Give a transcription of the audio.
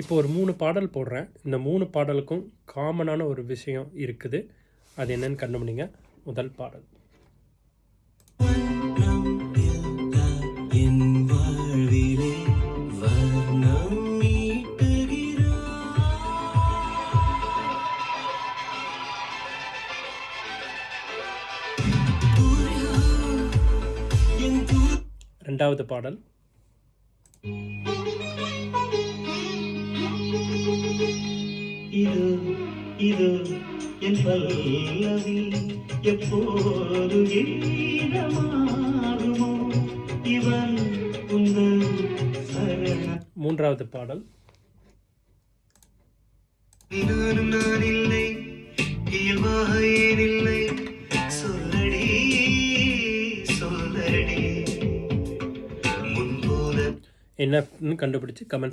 இப்போ ஒரு 3 பாடல் போடுறேன். இந்த 3 பாடலுக்கும் காமனான ஒரு விஷயம் இருக்குது. அது என்னன்னு கண்டுபிடிங்க. முதல் பாடல். என் வாழ்விலே வர்ணம் மீட்டுகிறாய். ரெண்டாவது பாடல். இது இது என் பல்லவி எப்போது கீதமாகுமோ இவன் உந்தன் சரண. மூன்றாவது பாடல். நானும் நான் இல்லை இயல்பாக ஏனில்லை சொல்லடி சொல்லடி முன்போல என்னன்னு கண்டுபிடிச்சு கமெண்ட்